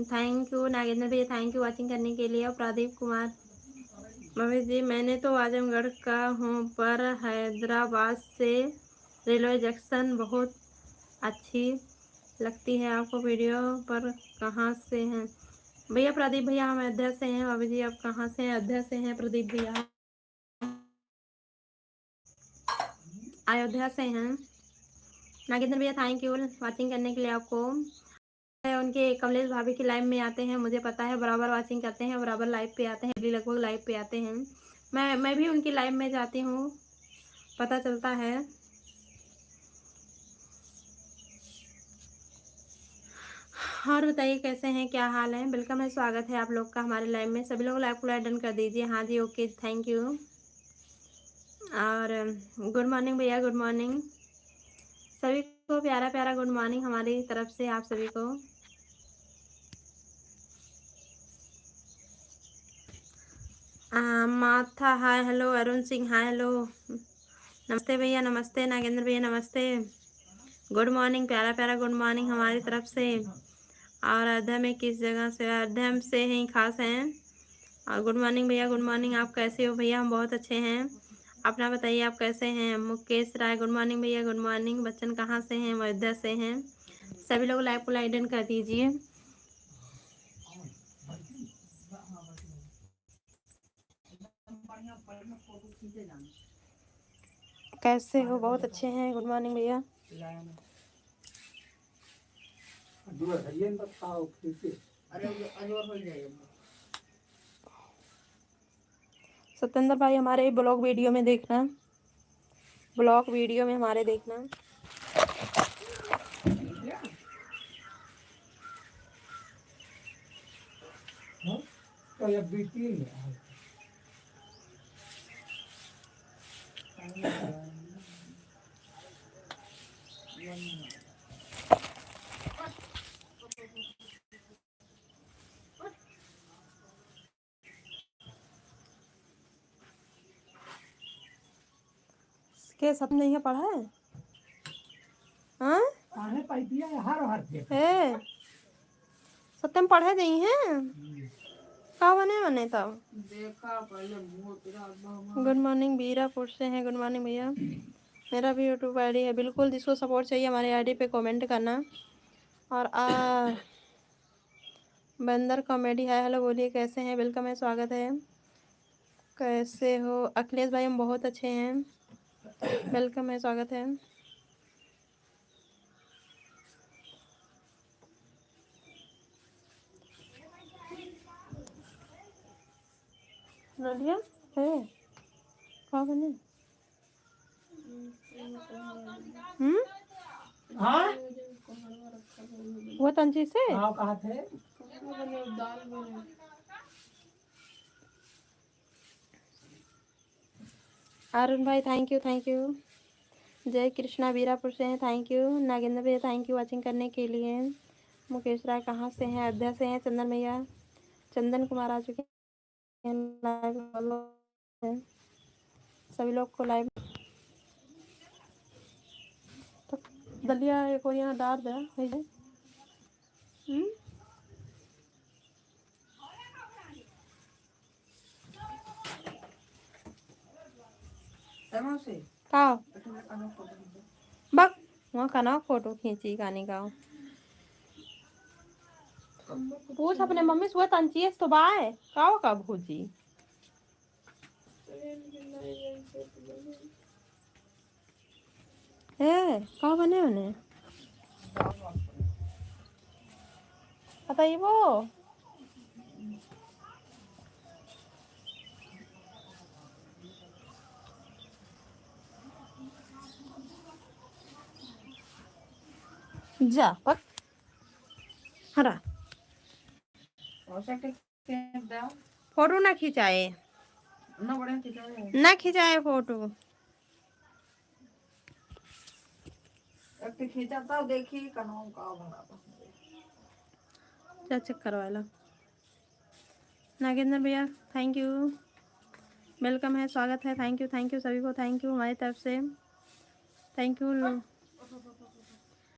Thank you Nagendra भैया, thank you watching करने के लिए। और प्रदीप कुमार मम्मी जी, मैंने तो आजमगढ़ का हूँ पर हैदराबाद से रेलवे जंक्शन बहुत अच्छी लगती है आपको वीडियो। पर कहाँ से हैं भैया? प्रदीप भैया हम अयोध्या से हैं। मम्मी जी आप कहाँ से हैं? अयोध्या से हैं प्रदीप भैया, अयोध्या से हैं। नागेंद्र भैया थैंक यू वाचिंग करने के लिए आपको। उनके कमलेश भाभी की लाइव में आते हैं, मुझे पता है, बराबर वाचिंग करते हैं, बराबर लाइव पे आते हैं, डेली लगभग लाइव पे आते हैं। मैं भी उनकी लाइव में जाती हूँ, पता चलता है। और बताइए कैसे हैं, क्या हाल है? वेलकम है, स्वागत है आप लोग का हमारे लाइव में। सभी लोग लाइव को लाइक डन कर दीजिए। हाँ जी, ओके, थैंक यू। और गुड मॉर्निंग भैया, गुड मॉर्निंग सभी को, प्यारा प्यारा गुड मॉर्निंग हमारी तरफ से आप सभी को। माथा hi hello, Arun Singh hi hello, नमस्ते भैया, नमस्ते नागेंद्र भैया, नमस्ते, गुड मॉर्निंग, प्यारा प्यारा गुड मॉर्निंग हमारी तरफ से। और अयोध्या में किस जगह से? अयोध्या से ही खास हैं। और गुड मॉर्निंग भैया, गुड मॉर्निंग, आप कैसे हो भैया? हम बहुत अच्छे हैं, अपना बताइए आप कैसे हैं? मुकेश राय गुड मॉर्निंग भैया, गुड मॉर्निंग। बच्चन कहाँ से हैं? अयोध्या से हैं। सभी लोग लाइव को लाइक डन कर दीजिए। कैसे हो? बहुत अच्छे हैं, गुड मॉर्निंग भैया। सत्येंद्र भाई हमारे ब्लॉग वीडियो में देखना, ब्लॉग वीडियो में हमारे देखना। के सब नहीं पढ़ा है? हाँ है, सत्यम पढ़े नहीं है का बने बने तब देखा पहले। गुड मॉर्निंग, बीरापुर से हैं, गुड मॉर्निंग भैया। मेरा भी यूट्यूब आईडी है, बिल्कुल जिसको सपोर्ट चाहिए हमारे आईडी पे कमेंट करना। और बंदर कॉमेडी है, हेलो बोलिए कैसे हैं? वेलकम है, स्वागत है। कैसे हो अखिलेश भाई? हम बहुत अच्छे हैं, वेलकम है, स्वागत है। नदिया है का बने? हाँ वो तंजी से कहा थे। अरुण भाई थैंक यू, थैंक यू। जय कृष्णा बीरापुर से हैं, थैंक यू। नागेंद्र भैया थैंक यू वाचिंग करने के लिए। मुकेश राय कहाँ से हैं? अयोध्या से हैं। चंदन भैया, चंदन कुमार आ चुके हैं लाइव। सभी लोग को लाइव तो दलिया को यहाँ डाल दे। का बक वहाँ का ना फोटो खींची गाने का। पूछ अपने मम्मी से, तंचियस तो बाय काओ का भूजी है का बने उन्हें बताइए वो। जा पक हरा फोटो ना खिंचाए, ना खिंचाए फोटो। खींचा देखी क्या चेक करवा लो। नागेंद्र भैया थैंक यू, वेलकम है, स्वागत है, थैंक यू सभी को, थैंक यू हमारी तरफ से, थैंक यू।